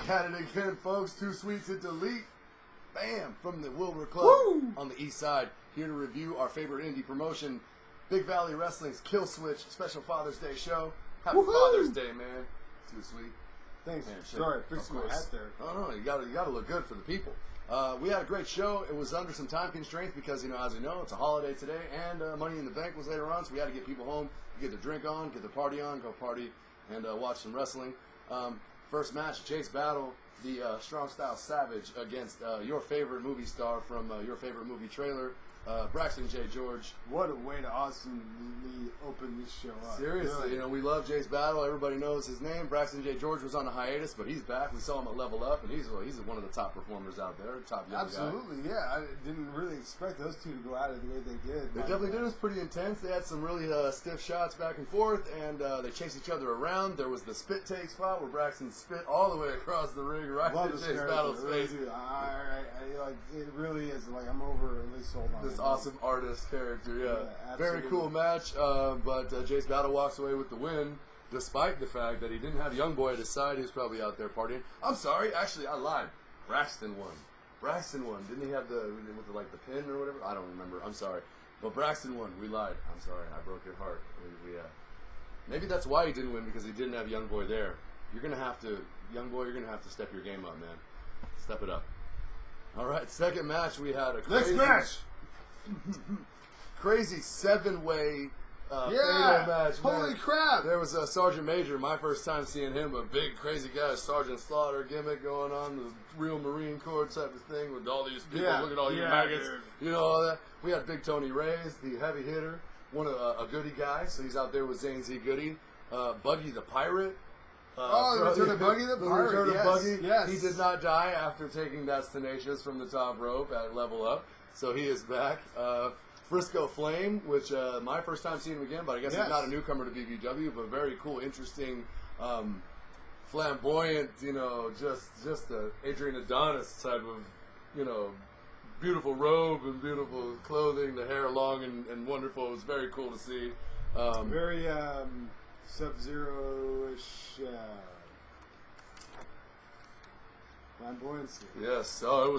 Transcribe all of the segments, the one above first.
Back at it again, folks. Too sweet to delete. Bam! From the Wilber Club on the east side. Here to review our favorite indie promotion, Big Valley Wrestling's Kill Switch special Father's Day show. Happy Father's Day, man. Too sweet. Thanks. Man, Sorry, fix my hat there. No, you gotta look good for the people. We had a great show. It was under some time constraints because, as you know, it's a holiday today, and Money in the Bank was later on, so we had to get people home, get the drink on, get the party on, go party, and watch some wrestling. First match, Jace Battle, the Strong Style Savage, against your favorite movie star from your favorite movie trailer, Braxton J. George. What a way to awesomely open this show up. Seriously, really. We love Jace Battle. Everybody knows his name. Braxton J. George was on a hiatus, but he's back. We saw him at Level Up, and he's one of the top performers out there, top young Absolutely, guy. yeah. I didn't really expect those two to go at it the way they did. They definitely did. It was pretty intense. They had some really stiff shots back and forth, and they chased each other around. There was the spit take spot where Braxton spit all the way across the ring, right in Jace Battle's face. It really is. Like, I'm over at least sold on this awesome artist character, yeah, very cool match. But Jace Battle walks away with the win, despite the fact that he didn't have Young Boy at his side. He was probably out there partying. I'm sorry, actually, I lied. Braxton won. Braxton won. Didn't he have the pin or whatever? I don't remember. I'm sorry. But Braxton won. We lied. I'm sorry. I broke your heart. Maybe that's why he didn't win, because he didn't have Young Boy there. You're gonna have to, Young Boy. You're gonna have to step your game up, man. Step it up. All right. Second match, we had a crazy, next match. Crazy 7-way fatal match. Holy man. crap! There was Sergeant Major. My first time seeing him, a big crazy guy, Sergeant Slaughter gimmick going on, the real Marine Corps type of thing with all these people. Look at all you maggots. Dude. All that. We had Big Tony Reyes, the heavy hitter, a Goody guy, so he's out there with Zane Z Goody. Buggy the Pirate. The return of Buggy the Pirate. Return of Buggy. Yes. He did not die after taking That's Tenacious from the top rope at Level Up, so he is back. Frisco Flame, which my first time seeing him again, but I guess he's not a newcomer to BVW, but very cool, interesting, flamboyant, just a Adrian Adonis type of, beautiful robe and beautiful clothing, the hair long and wonderful. It was very cool to see. Very Sub-Zero-ish flamboyancy. Yes. Oh, it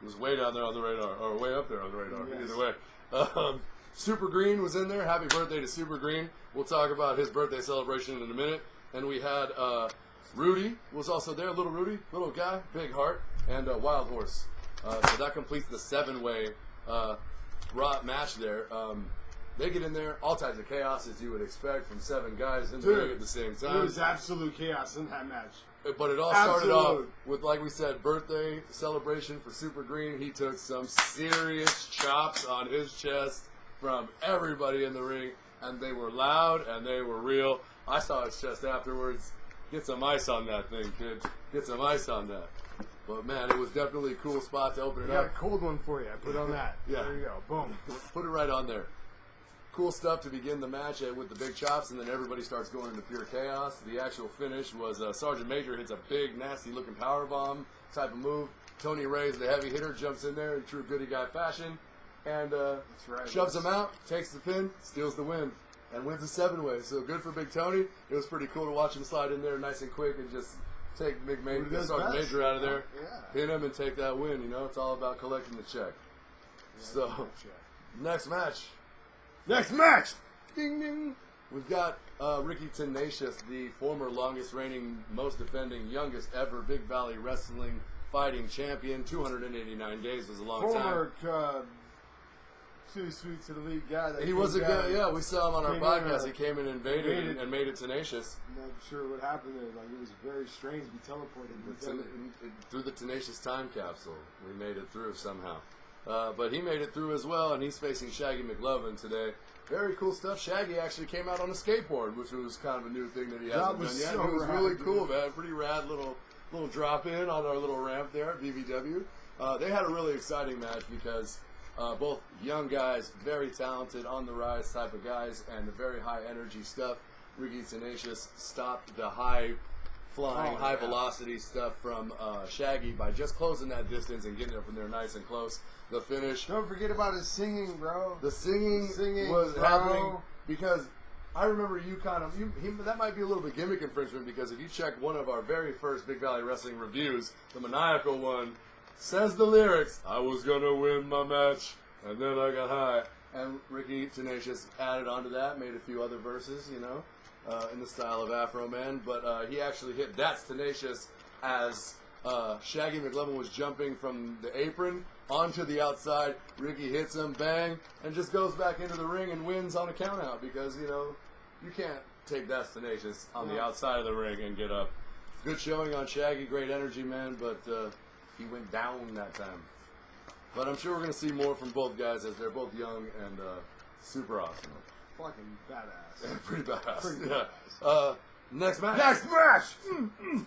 was way down there on the radar, or way up there on the radar. Yes. Either way. Super Green was in there. Happy birthday to Super Green. We'll talk about his birthday celebration in a minute. And we had Rudy was also there. Little Rudy, little guy, big heart, and Wild Horse. So that completes the 7-way match there. They get in there, all types of chaos as you would expect from 7 guys in the ring at the same time. It was absolute chaos in that match. But it all started off with, like we said, birthday celebration for Super Green. He took some serious chops on his chest from everybody in the ring, and they were loud and they were real. I saw his chest afterwards. Get some ice on that thing, kid. Get some ice on that. But, man, it was definitely a cool spot to open it up. I got a cold one for you. I put on that. Yeah. There you go. Boom. Put it right on there. Cool stuff to begin the match with the big chops, and then everybody starts going into pure chaos. The actual finish was Sergeant Major hits a big, nasty-looking powerbomb type of move. Tony Reyes, the heavy hitter, jumps in there in true Goody Guy fashion and shoves him out, takes the pin, steals the win, and wins the 7-way. So good for Big Tony. It was pretty cool to watch him slide in there nice and quick and just take Sergeant Major out of there, pin him, and take that win. It's all about collecting the check. So, next match. Next match! Ding, ding. We've got Ricky Tenacious, the former longest reigning, most defending, youngest ever Big Valley Wrestling fighting champion. 289 days was a long time. Former Too Sweet to the League guy. He was a good, yeah, we saw him on our podcast. He came in and invaded and made it Tenacious. I'm not sure what happened there. Like, it was very strange to be teleported. Through the Tenacious time capsule. We made it through somehow. But he made it through as well, and he's facing Shaggy McLovin today. Very cool stuff. Shaggy actually came out on a skateboard, which was kind of a new thing that he hasn't done yet. It was really cool, man. Pretty rad little drop in on our little ramp there at BVW. They had a really exciting match because both young guys, very talented, on the rise type of guys, and the very high energy stuff. Ricky Tenacious stopped the high velocity stuff from Shaggy by just closing that distance and getting up in there nice and close. The finish. Don't forget about his singing, bro. The singing was happening because I remember you that might be a little bit gimmick infringement because if you check one of our very first Big Valley Wrestling reviews, the Maniacal one, says the lyrics, I was going to win my match, and then I got high. And Ricky Tenacious added onto that, made a few other verses, you know, in the style of Afro Man. But he actually hit That's Tenacious as Shaggy McLovin was jumping from the apron onto the outside. Ricky hits him, bang, and just goes back into the ring and wins on a countout because, you know, you can't take That's Tenacious on the outside of the ring and get up. Good showing on Shaggy, great energy, man, but he went down that time. But I'm sure we're going to see more from both guys as they're both young and super awesome. Fucking badass. Pretty badass. Pretty Yeah. badass. Next match. Next match!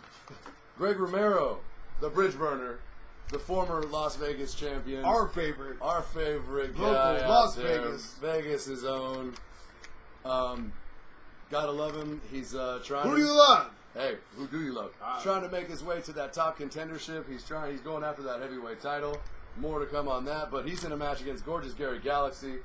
Greg Romero, the bridge burner, the former Las Vegas champion. Our favorite. Our favorite Local guy Las out there. Vegas. Vegas' own. Gotta love him. He's trying Who to... do you love? Hey, who do you love? He's trying to make his way to that top contendership. He's going after that heavyweight title. More to come on that, but he's in a match against Gorgeous Gary Galaxy.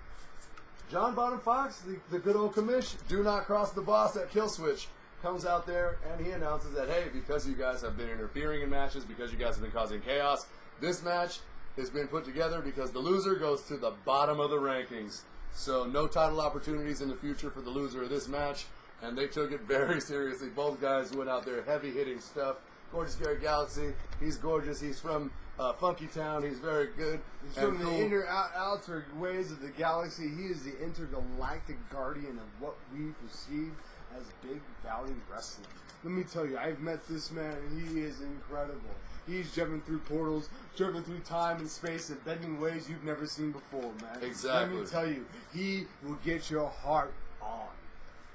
John Bonham Fox, the good old commish, do not cross the boss at Killswitch, comes out there and he announces that, hey, because you guys have been interfering in matches, because you guys have been causing chaos, this match has been put together because the loser goes to the bottom of the rankings. So no title opportunities in the future for the loser of this match, and they took it very seriously. Both guys went out there heavy-hitting stuff. Gorgeous Gary Galaxy, he's gorgeous. He's from Funky Town. He's very good. He's from the outer ways of the galaxy. He is the intergalactic guardian of what we perceive as Big Valley Wrestling. Let me tell you, I've met this man, and he is incredible. He's jumping through portals, jumping through time and space, and bending ways you've never seen before, man. Exactly. Let me tell you, he will get your heart on.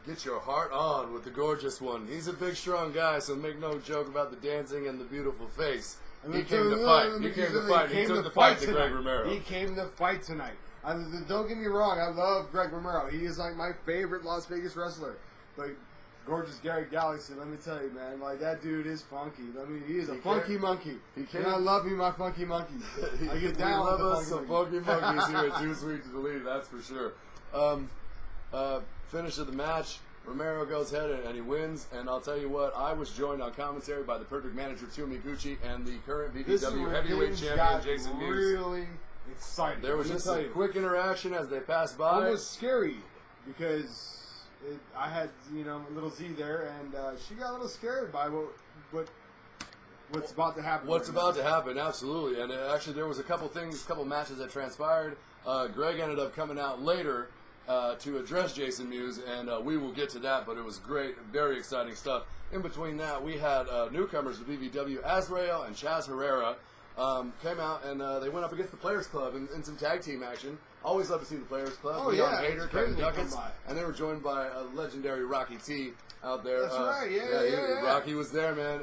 Get your heart on with the gorgeous one. He's a big, strong guy, so make no joke about the dancing and the beautiful face. He came to fight. He came to fight. He took the fight to Greg Romero. He came to fight tonight. Don't get me wrong, I love Greg Romero. He is like my favorite Las Vegas wrestler. But Gorgeous Gary Galaxy, let me tell you, man, like that dude is funky. I mean, he is a funky monkey. And I love me, my funky monkey. I get down with we love the us some funky monkeys here at Too Sweet to Believe, that's for sure. Finish of the match, Romero goes ahead and he wins. And I'll tell you what, I was joined on commentary by the perfect manager Tumi Gucci and the current BVW heavyweight champion Jason Mewes. Really excited. There was just a quick interaction as they passed by. It was scary because I had, little Z there, and she got a little scared by what's about to happen. What's about to happen, absolutely. And actually, there was a couple matches that transpired. Greg ended up coming out later to address Jason Mewes, and we will get to that, but it was great, very exciting stuff. In between that, we had newcomers to BVW, Azrael and Chaz Herrera, came out, and they went up against the Players Club in some tag team action. Always love to see the Players Club. Oh, Leon yeah. Hader, Kevin Duckets, and they were joined by a legendary Rocky T out there. That's right, yeah. Rocky was there, man,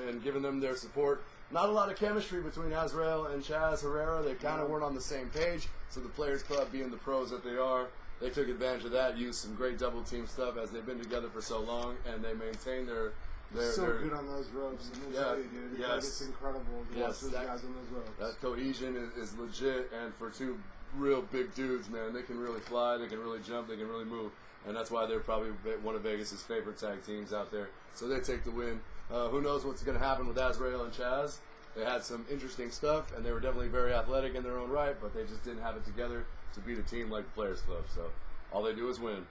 and giving them their support. Not a lot of chemistry between Azrael and Chaz Herrera. They kind of weren't on the same page, so the Players Club, being the pros that they are, they took advantage of that, used some great double team stuff as they've been together for so long, and they maintain their good on those ropes. Tell you, dude. It's incredible to watch those guys on those ropes. That cohesion is legit, and for two real big dudes, man, they can really fly, they can really jump, they can really move, and that's why they're probably one of Vegas' favorite tag teams out there. So they take the win. Who knows what's going to happen with Azrael and Chaz? They had some interesting stuff, and they were definitely very athletic in their own right, but they just didn't have it together to beat a team like the Players Club. So all they do is win.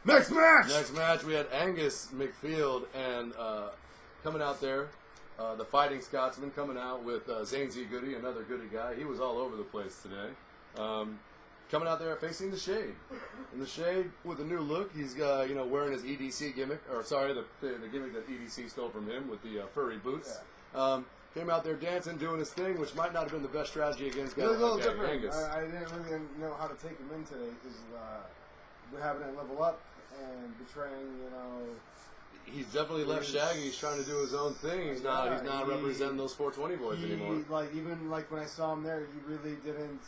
Next match, we had Angus McField and coming out there, the Fighting Scotsman coming out with Zane Z. Goody, another Goody guy. He was all over the place today. Coming out there facing the Shade. And the Shade with a new look. He's wearing his EDC gimmick, or sorry, the gimmick that EDC stole from him with the furry boots. Yeah. Came out there dancing, doing his thing, which might not have been the best strategy against guys like Angus. I didn't really know how to take him in today because we're having it level up and betraying, He's definitely left Shaggy. He's trying to do his own thing. He's not representing those 420 boys anymore. Even when I saw him there, he really didn't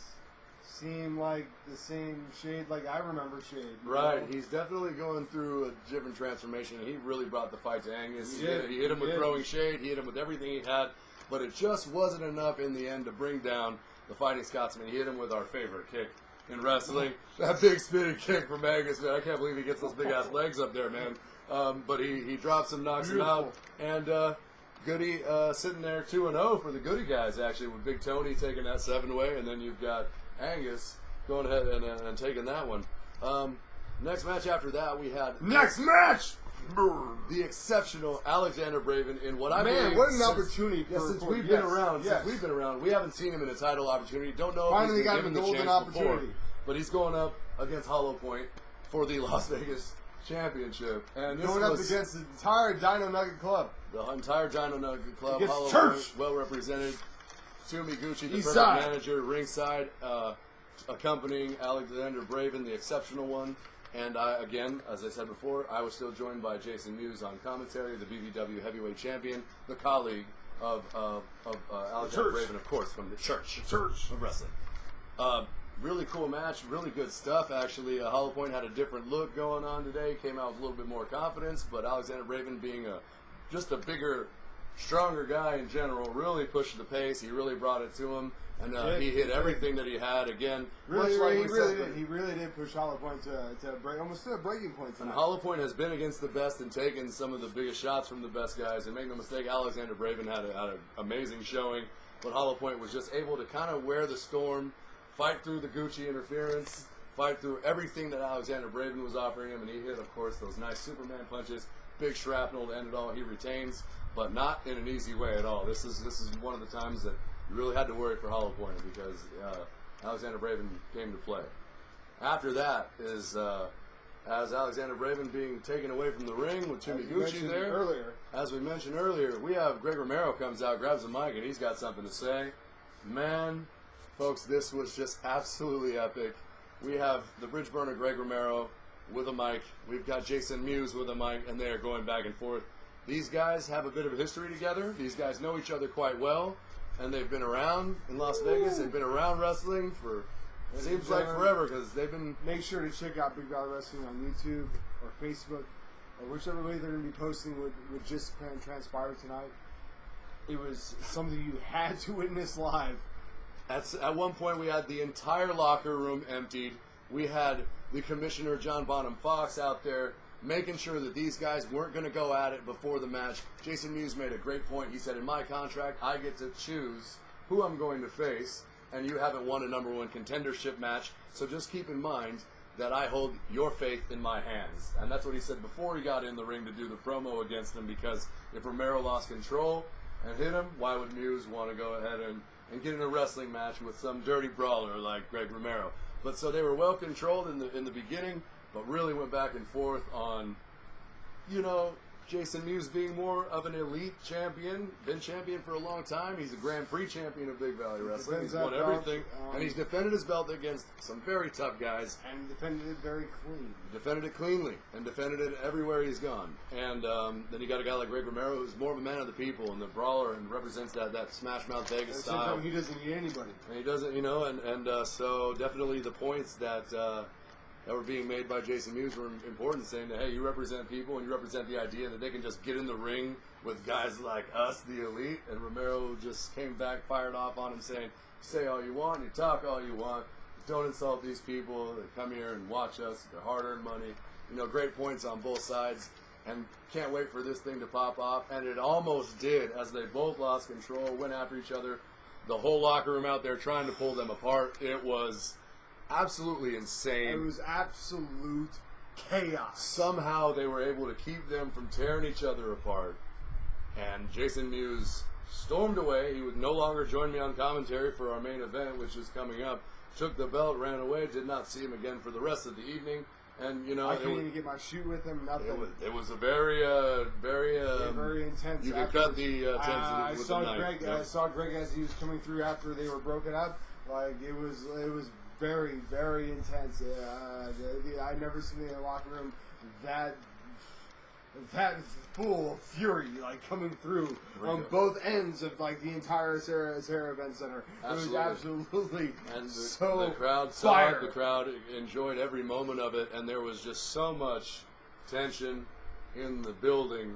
seem like the same Shade like I remember Shade. Right. He's definitely going through a different transformation. He really brought the fight to Angus. He hit him with throwing Shade. He hit him with everything he had. But it just wasn't enough in the end to bring down the Fighting Scotsman. He hit him with our favorite kick in wrestling. That big spinning kick from Angus, man. I can't believe he gets those big ass legs up there, man. But he drops him, knocks him out, and Goody sitting there 2-0 for the Goody guys, actually, with Big Tony taking that 7-way, and then you've got Angus going ahead and taking that one. Next match after that, we had Next match! the exceptional Alexander Braven in what I Man, believe what an opportunity! since we've been around. Since we've been around, we haven't seen him in a title opportunity. Don't know Finally if he's got been the given the golden chance before, opportunity. but he's going up against Hollow Point for the Las Vegas Championship, and this Going up was against the entire Dino Nugget Club. the entire Dino Nugget Club. Against Hollow Church. Point, well represented. Toomey Gucci, the East perfect side. manager, ringside, accompanying Alexander Braven, the exceptional one. And I, again, as I said before, I was still joined by Jason Mewes on commentary, the BVW heavyweight champion, the colleague of Alexander Braven, of course, from the Church of Wrestling. Really cool match, really good stuff, actually. Hollow Point had a different look going on today, came out with a little bit more confidence, but Alexander Braven being just a bigger, stronger guy in general, really pushed the pace. He really brought it to him. And he hit everything that he had again. He really did push Hollow Point to break, almost to a breaking point tonight. And Hollow Point has been against the best and taken some of the biggest shots from the best guys. And make no mistake, Alexander Braven had an amazing showing. But Hollow Point was just able to kind of wear the storm, fight through the Gucci interference, fight through everything that Alexander Braven was offering him. And he hit, of course, those nice Superman punches, big shrapnel to end it all. He retains, but not in an easy way at all. This is one of the times that you really had to worry for Hollow Point because Alexander Braven came to play. After that is as Alexander Braven being taken away from the ring with Toomey Gucci there. As we mentioned earlier, we have Greg Romero comes out, grabs the mic, and he's got something to say. Man, folks, this was just absolutely epic. We have the bridge burner Greg Romero with a mic. We've got Jason Mewes with a mic, and they're going back and forth. These guys have a bit of a history together. These guys know each other quite well. And they've been around in Las Vegas. They've been around wrestling for, seems like forever, because they've been... Make sure to check out Big Valley Wrestling on YouTube or Facebook, or whichever way they're going to be posting what just transpired tonight. It was something you had to witness live. At one point, we had the entire locker room emptied. We had the commissioner, John Bonham Fox, out there making sure that these guys weren't going to go at it before the match. Jason Mewes made a great point. He said, in my contract, I get to choose who I'm going to face, and you haven't won a number one contendership match, so just keep in mind that I hold your faith in my hands. And that's what he said before he got in the ring to do the promo against him, because if Romero lost control and hit him, why would Mewes want to go ahead and get in a wrestling match with some dirty brawler like Greg Romero? But so they were well controlled in the beginning, but really went back and forth on, Jason Mewes being more of an elite champion, been champion for a long time. He's a Grand Prix champion of Big Valley Wrestling. He's won everything, and he's defended his belt against some very tough guys. And defended it very clean. Defended it cleanly, and defended it everywhere he's gone. And then you got a guy like Greg Romero, who's more of a man of the people and the brawler, and represents that Smash Mouth Vegas style. He doesn't need anybody. And he doesn't, so definitely the points that were being made by Jason Mewes were important, saying that, hey, you represent people and you represent the idea that they can just get in the ring with guys like us, the elite. And Romero just came back, fired off on him, saying, say all you want, you talk all you want, don't insult these people that come here and watch us, their hard-earned money. Great points on both sides, and can't wait for this thing to pop off. And it almost did, as they both lost control, went after each other. The whole locker room out there trying to pull them apart. It was absolutely insane. It was absolute chaos. Somehow they were able to keep them from tearing each other apart. And Jason Mewes stormed away. He would no longer join me on commentary for our main event, which is coming up. Took the belt, ran away, did not see him again for the rest of the evening. And I couldn't even get my shoot with him. Nothing. It was a very intense. You could cut the intensity with the knife. I saw Greg as he was coming through after they were broken up. Like it was very, very intense. I've never seen in a locker room that full of fury, like coming through on both ends of like the entire Sarah Event Center. Absolutely. It was absolutely and so the crowd saw it. The crowd enjoyed every moment of it, and there was just so much tension in the building.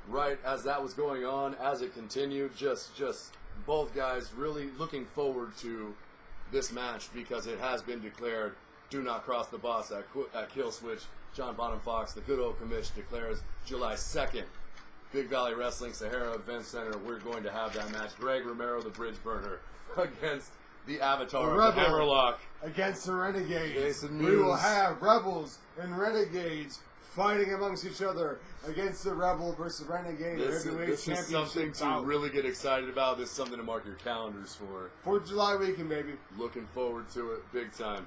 Right as that was going on, as it continued, just both guys really looking forward to this match because it has been declared do not cross the boss at KILLSWITCH. John Bonham Fox, the good old commish, declares July 2nd. Big Valley Wrestling, Sahara Event Center. We're going to have that match. Greg Romero, the Bridge Burner, against the Avatar of the Hammerlock. Against the Renegades. Jason We will Mewes. have Rebels and Renegades fighting amongst each other against the Rebel versus Renegade Heavyweight This is Championship something to bout. really get excited about. This is something to mark your calendars for. 4th of July weekend, baby. Looking forward to it big time.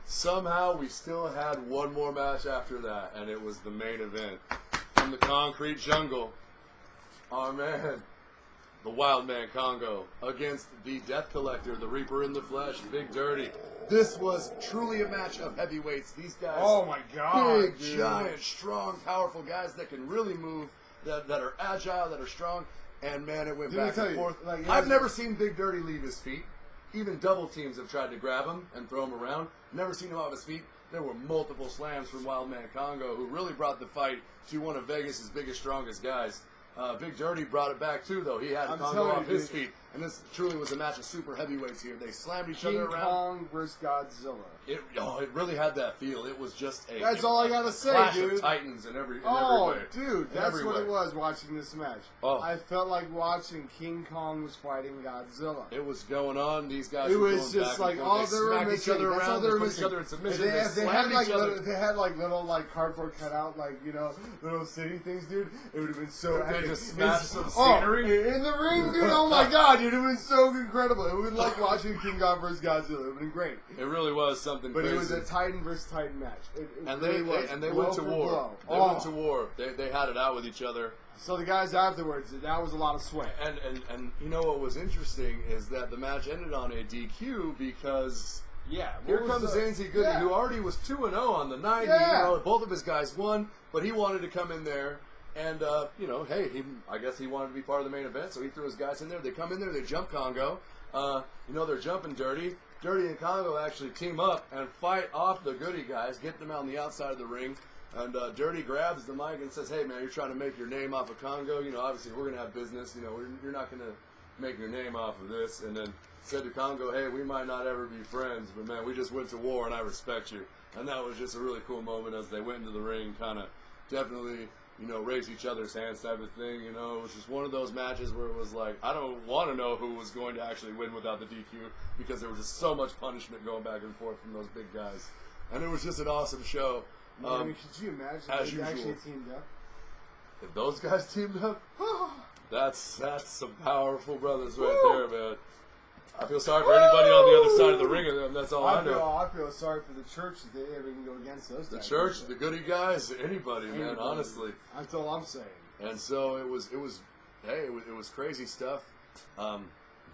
Somehow we still had one more match after that, and it was the main event. From the concrete jungle, our man, the Wild Man Congo, against the Death Collector, the Reaper in the Flesh, Big Dirty. This was truly a match of heavyweights. These guys, Oh my God, big, dude. giant, strong, powerful guys that can really move, that are agile, that are strong. And man, it went Let me back tell and you, forth. like, I've never seen Big Dirty leave his feet. Even double teams have tried to grab him and throw him around. Never seen him off his feet. There were multiple slams from Wild Man Congo, who really brought the fight to one of Vegas' biggest, strongest guys. Big Dirty brought it back too, though. He had I'm Congo telling off you, his dude. feet. And this truly was a match of super heavyweights here. They slammed each King other around. Kong versus Godzilla. It really had that feel. It was just a That's all I gotta say, clash dude. of titans in every Oh, way. dude, In that's every what way. it was watching this match. Oh. I felt like watching King Kong was fighting Godzilla. It was going on. These guys It were was going just back like and forth. all They they were smacked missing. each other That's all around. they They were put each missing. other in submission. They They had slammed like each other. they had like little like cardboard cutout like little city things, dude. It would have been so They epic. just smashed some Oh, scenery. in the ring, dude. Oh my God, dude, it was so incredible. It was like watching King Kong versus Godzilla. It would have been great. It really was something But crazy. it was a Titan versus Titan match. It and really they was. and they Blow went to for war. blow. They went to war. They had it out with each other. So the guys afterwards, that was a lot of sweat. And you know what was interesting is that the match ended on a DQ because Yeah. here comes Zanzi Goody, Yeah. who already was 2-0 on the night. Yeah. You know, both of his guys won, but he wanted to come in there. And, you know, hey, I guess he wanted to be part of the main event, so he threw his guys in there. They come in there, they jump Congo. You know, they're jumping Dirty. Dirty and Congo actually team up and fight off the Goody guys, get them out on the outside of the ring. And Dirty grabs the mic and says, hey, man, you're trying to make your name off of Congo. You know, obviously, we're going to have business. You know, you're not going to make your name off of this. And then said to Congo, hey, we might not ever be friends, but, man, we just went to war, and I respect you. And that was just a really cool moment as they went into the ring, kind of definitely, you know, raise each other's hands type of thing. You know, it was just one of those matches where it was like, I don't want to know who was going to actually win without the DQ because there was just so much punishment going back and forth from those big guys. And it was just an awesome show. I mean, could you imagine as if they actually usual. teamed up? If those guys teamed up, that's some powerful brothers right there, man. I feel sorry for anybody on the other side of the ring of them. That's all I know. I feel sorry for the church that they ever can go against those The guys. church, the Goody guys, anybody, man. Anybody. Honestly. That's all I'm saying. And so it was crazy stuff.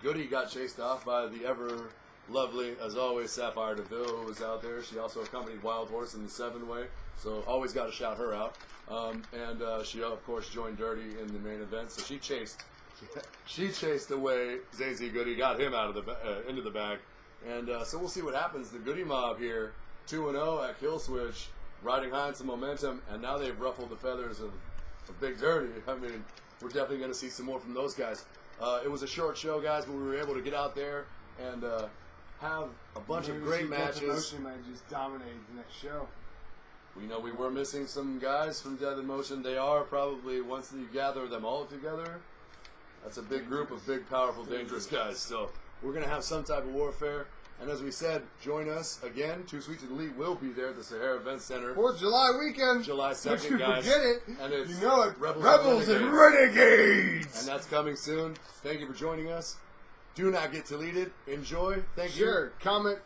Goody got chased off by the ever lovely, as always, Sapphire DeVille, who was out there. She also accompanied Wild Horse in the 7-way, so always got to shout her out. And she, of course, joined Dirty in the main event. So she chased away Zanzi Goody, got him out of the into the bag. And so we'll see what happens. The Goody mob here, 2-0 at KILLSWITCH, riding high on some momentum, and now they've ruffled the feathers of Big Dirty. I mean, we're definitely going to see some more from those guys. It was a short show, guys, but we were able to get out there and have a bunch of great matches. Motion might just dominate the next show. We know we were missing some guys from Death in Motion. They are probably, once you gather them all together, that's a big group of big, powerful, dangerous guys. So we're going to have some type of warfare. And as we said, join us again. Too Sweet to Delete will be there at the Sahara Event Center. 4th of July weekend. July 2nd, Don't you guys. forget it. And it's you know it. Rebels and Renegades. And that's coming soon. Thank you for joining us. Do not get deleted. Enjoy. Thank you. Sure. Comment,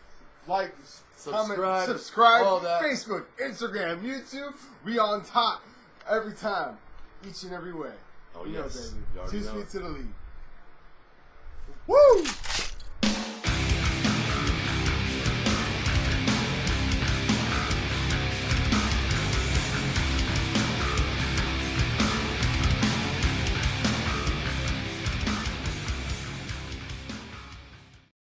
like, Subscribe. subscribe. All that. Facebook, Instagram, YouTube. We on top every time, each and every way. Oh, you yes. know, You already baby. Too know. Sweet to the Lead. Woo!